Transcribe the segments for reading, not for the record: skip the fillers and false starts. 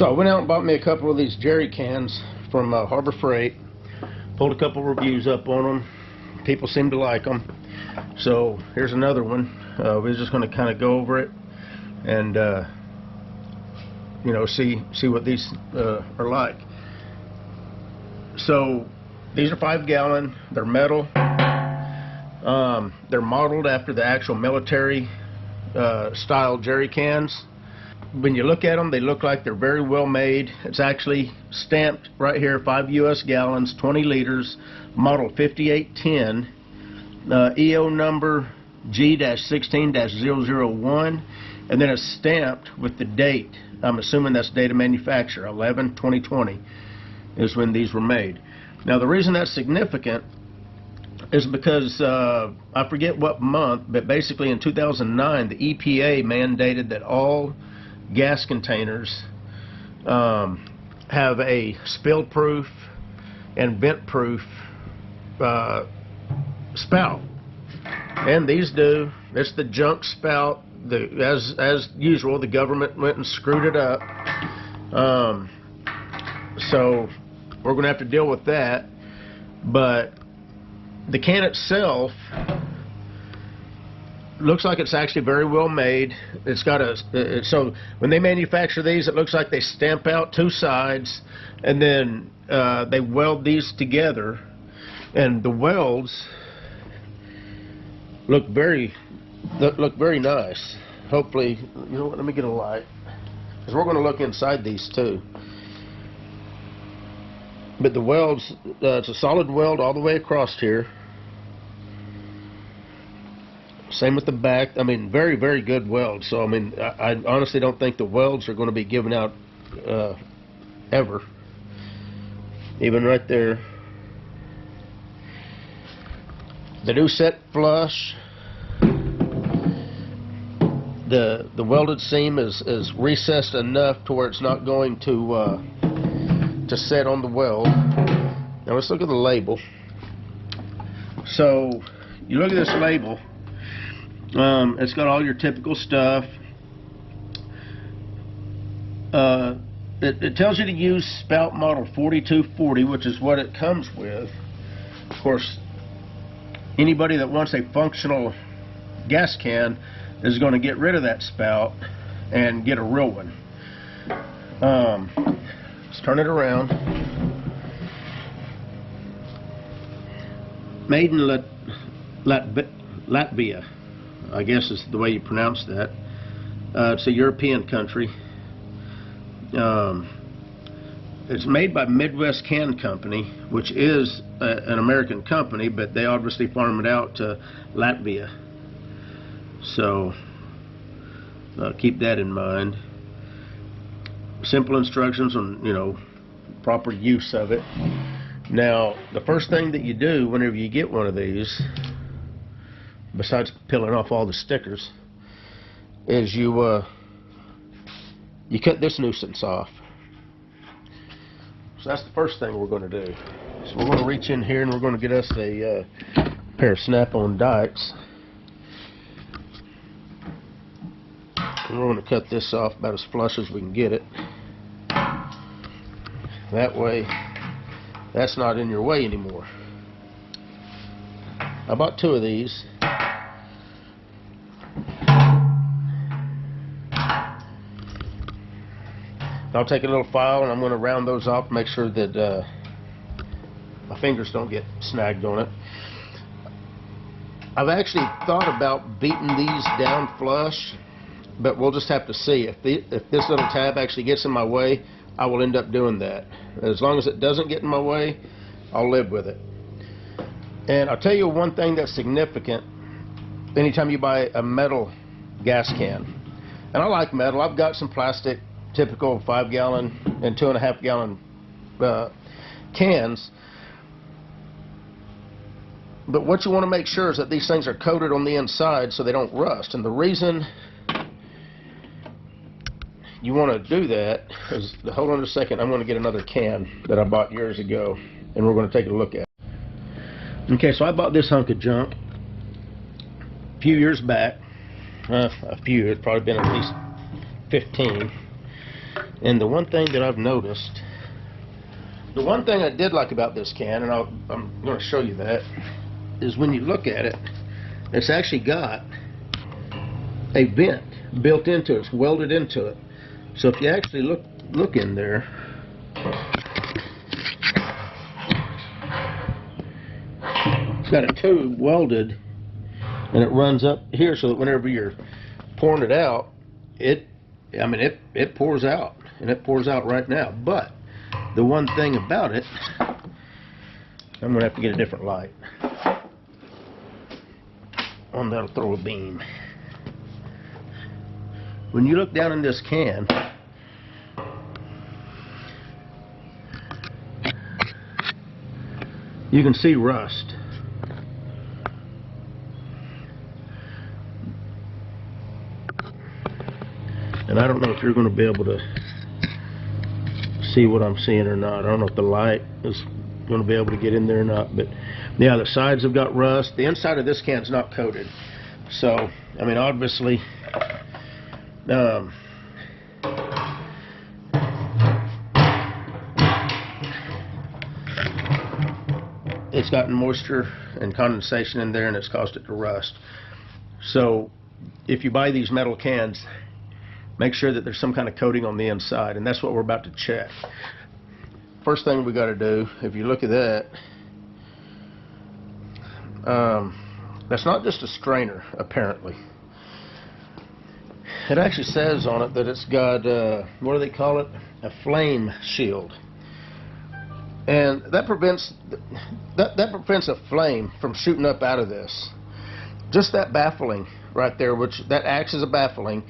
So I went out and bought me a couple of these jerry cans from Harbor Freight. Pulled a couple reviews up on them. People seem to like them. So here's another one. We're just going to kind of go over it and you know, see what these are like. So these are 5 gallon. They're metal. They're modeled after the actual military style jerry cans. When you look at them, they look like they're very well made. It's actually stamped right here, 5 US gallons, 20 liters, model 5810, EO number G-16-001, and then it's stamped with the date. I'm assuming that's date of manufacture, 11/2020 is when these were made. Now the reason that's significant is because I forget what month, but basically in 2009 the EPA mandated that all gas containers have a spill proof and vent proof spout, and these do. It's the junk spout. As usual, the government went and screwed it up, so we're gonna have to deal with that. But the can itself looks like it's actually very well made. It's got so when they manufacture these, it looks like they stamp out 2 sides and then they weld these together, and the welds look very nice. Hopefully, you know what, let me get a light, because we're going to look inside these too. But the welds, it's a solid weld all the way across here. Same with the back. I mean, very, very good welds. So, I mean, I honestly don't think the welds are going to be given out ever. Even right there. The new set flush. The welded seam is recessed enough to where it's not going to set on the weld. Now let's look at the label. So, you look at this label. It's got all your typical stuff. It tells you to use Spout model 4240, which is what it comes with. Of course, anybody that wants a functional gas can is going to get rid of that spout and get a real one. Let's turn it around. Made in Latvia, I guess is the way you pronounce that. It's a European country. It's made by Midwest Can Company, which is an American company, but they obviously farm it out to Latvia. So keep that in mind. Simple instructions on, you know, proper use of it. Now, the first thing that you do whenever you get one of these, besides peeling off all the stickers, is you cut this nuisance off. So that's the first thing we're going to do. So we're going to reach in here and we're going to get us a pair of snap-on dikes. And we're going to cut this off about as flush as we can get it. That way, that's not in your way anymore. I bought 2 of these. I'll take a little file and I'm going to round those off, make sure that my fingers don't get snagged on it. I've actually thought about beating these down flush, but we'll just have to see. If this little tab actually gets in my way, I will end up doing that. As long as it doesn't get in my way, I'll live with it. And I'll tell you one thing that's significant anytime you buy a metal gas can. And I like metal. I've got some plastic, typical 5 gallon and 2.5 gallon cans. But what you want to make sure is that these things are coated on the inside so they don't rust. And the reason you want to do that is, hold on a second, I'm going to get another can that I bought years ago and we're going to take a look at it. Okay, so I bought this hunk of junk a few years back. It's probably been at least 15. And the one thing that I've noticed, the one thing I did like about this can, and I'm going to show you that, is when you look at it, it's actually got a vent built into it. It's welded into it. So if you actually look in there, it's got a tube welded, and it runs up here so that whenever you're pouring it out, it pours out, and it pours out right now. But the one thing about it, I'm gonna have to get a different light. One that'll throw a beam. When you look down in this can, you can see rust. And I don't know if you're going to be able to see what I'm seeing or not. I don't know if the light is going to be able to get in there or not. But yeah, the sides have got rust. The inside of this can's not coated. So, I mean, obviously, it's gotten moisture and condensation in there, and it's caused it to rust. So if you buy these metal cans, make sure that there's some kind of coating on the inside, and that's what we're about to check. First thing we got to do, if you look at that, that's not just a strainer, apparently. It actually says on it that it's got, what do they call it? A flame shield. And that prevents a flame from shooting up out of this. Just that baffling right there, which that acts as a baffling.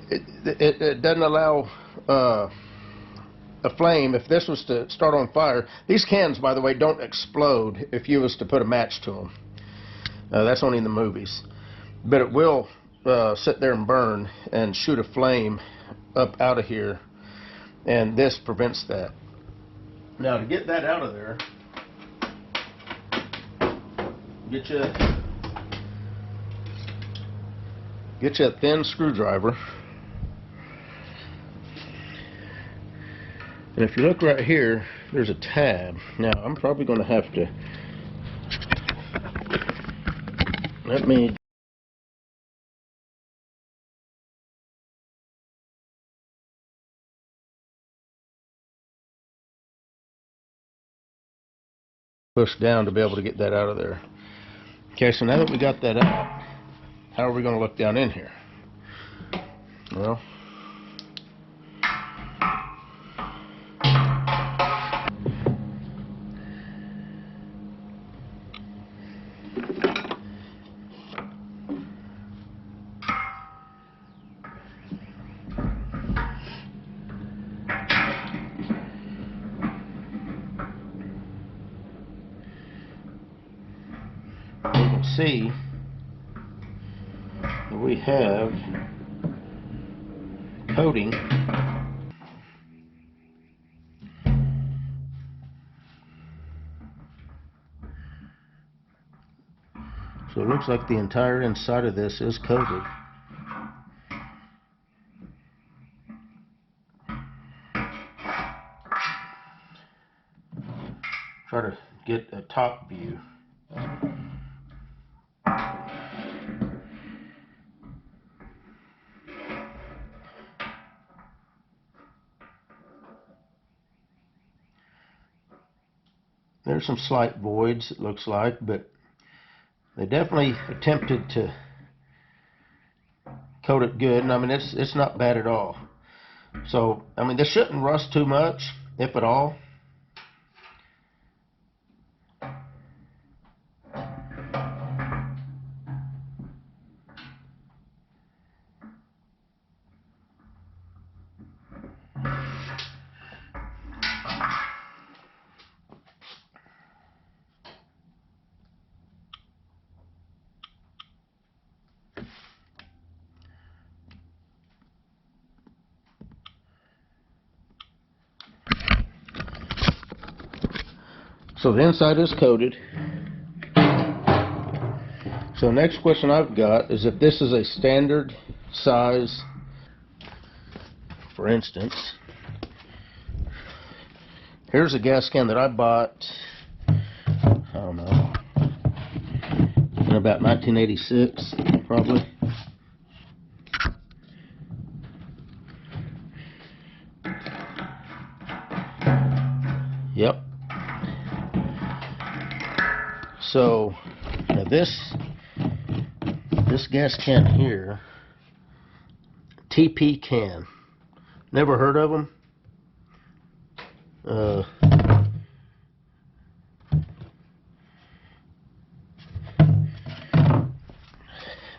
It doesn't allow a flame. If this was to start on fire, these cans, by the way, don't explode if you was to put a match to them. That's only in the movies. But it will sit there and burn and shoot a flame up out of here, and this prevents that. Now, to get that out of there, get you a thin screwdriver. And if you look right here, there's a tab. Now, I'm probably going to have to, let me push down to be able to get that out of there. Okay, so now that we got that out, how are we going to look down in here? Well, you can see that we have coating. So it looks like the entire inside of this is coated. Try to get a top view. There's some slight voids, it looks like, but they definitely attempted to coat it good, and I mean it's not bad at all. So I mean, this shouldn't rust too much, if at all. So the inside is coated. So the next question I've got is if this is a standard size for instance, here's a gas can that I bought, I don't know, in about 1986, probably. Yep. So now this gas can here, TP can. Never heard of them.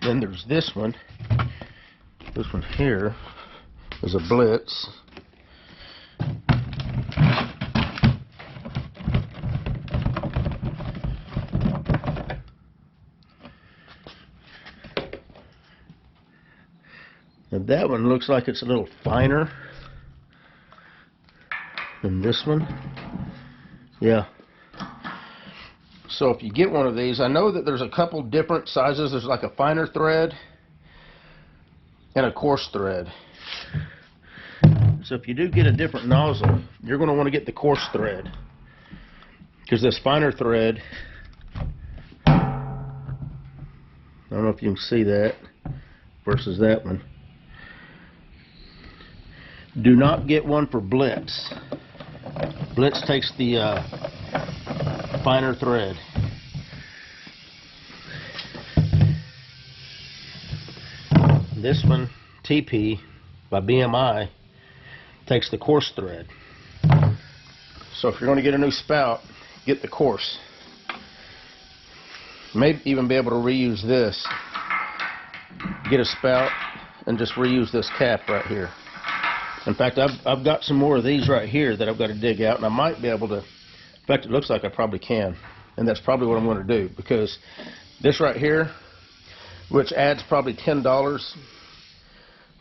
Then there's this one. This one here is a Blitz. And that one looks like it's a little finer than this one. Yeah. So if you get one of these, I know that there's a couple different sizes. There's like a finer thread and a coarse thread. So if you do get a different nozzle, you're going to want to get the coarse thread, because this finer thread, I don't know if you can see that versus that one. Do not get one for Blitz. Blitz takes the finer thread. This one, TP by BMI, takes the coarse thread. So if you're going to get a new spout, get the coarse. You may even be able to reuse this. Get a spout and just reuse this cap right here. In fact, I've got some more of these right here that I've got to dig out, and I might be able to, in fact, it looks like I probably can, and that's probably what I'm going to do, because this right here, which adds probably $10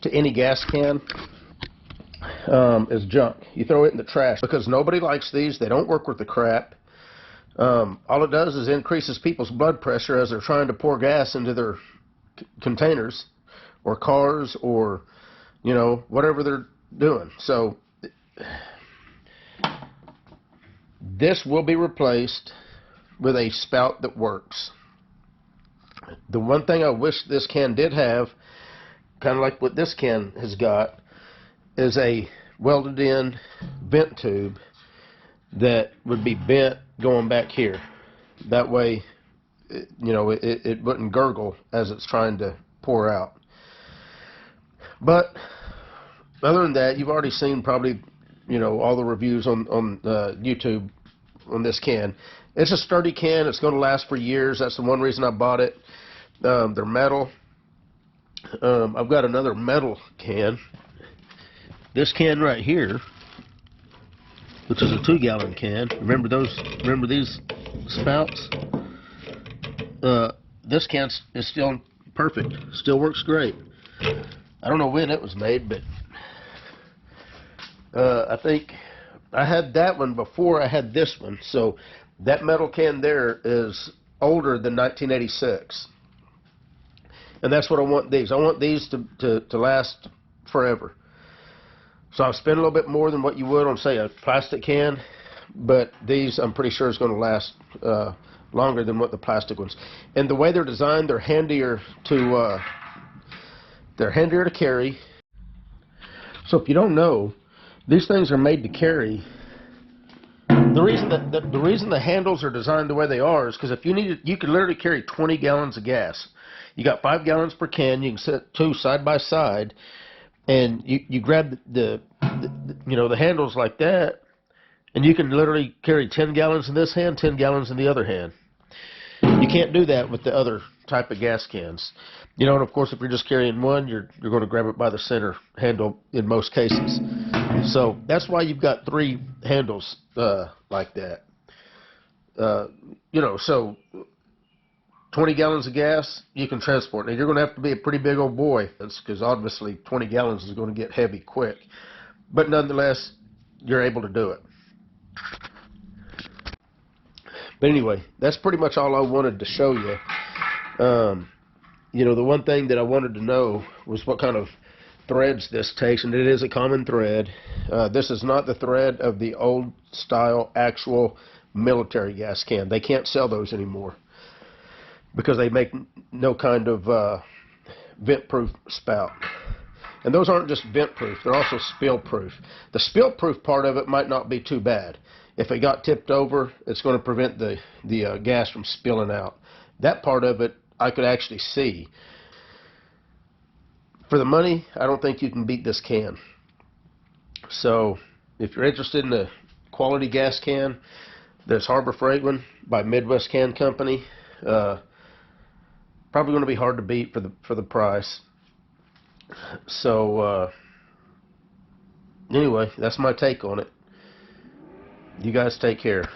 to any gas can, is junk. You throw it in the trash, because nobody likes these. They don't work with the crap. All it does is increases people's blood pressure as they're trying to pour gas into their containers, or cars, or, you know, whatever they're doing. So this will be replaced with a spout that works. The one thing I wish this can did have, kind of like what this can has got, is a welded in vent tube that would be bent going back here. That way, you know, it wouldn't gurgle as it's trying to pour out. But other than that, you've already seen probably, you know, all the reviews on YouTube on this can. It's a sturdy can. It's going to last for years. That's the one reason I bought it. They're metal. I've got another metal can. This can right here, which is a 2-gallon can. Remember those? Remember these spouts? This can is still perfect. Still works great. I don't know when it was made, but I think I had that one before I had this one. So that metal can there is older than 1986. And that's what I want these. I want these to last forever. So I'll spend a little bit more than what you would on, say, a plastic can, but these I'm pretty sure is going to last longer than what the plastic ones. And the way they're designed, they're handier to carry. So if you don't know, these things are made to carry. The reason the handles are designed the way they are is because if you need, you can literally carry 20 gallons of gas. You got 5 gallons per can. You can set 2 side by side, and you grab the handles like that, and you can literally carry 10 gallons in this hand, 10 gallons in the other hand. You can't do that with the other type of gas cans. You know, and of course, if you're just carrying one, you're going to grab it by the center handle in most cases. So that's why you've got 3 handles like that. You know, so 20 gallons of gas, you can transport. Now, you're going to have to be a pretty big old boy, because obviously 20 gallons is going to get heavy quick. But nonetheless, you're able to do it. But anyway, that's pretty much all I wanted to show you. You know, the one thing that I wanted to know was what kind of threads this takes, and it is a common thread. This is not the thread of the old style actual military gas can. They can't sell those anymore because they make no kind of vent-proof spout. And those aren't just vent-proof, they're also spill-proof. The spill-proof part of it might not be too bad. If it got tipped over, it's going to prevent the gas from spilling out. That part of it, I could actually see. For the money, I don't think you can beat this can. So, if you're interested in a quality gas can, there's Harbor Freight one by Midwest Can Company. Probably going to be hard to beat for the price. So, anyway, that's my take on it. You guys take care.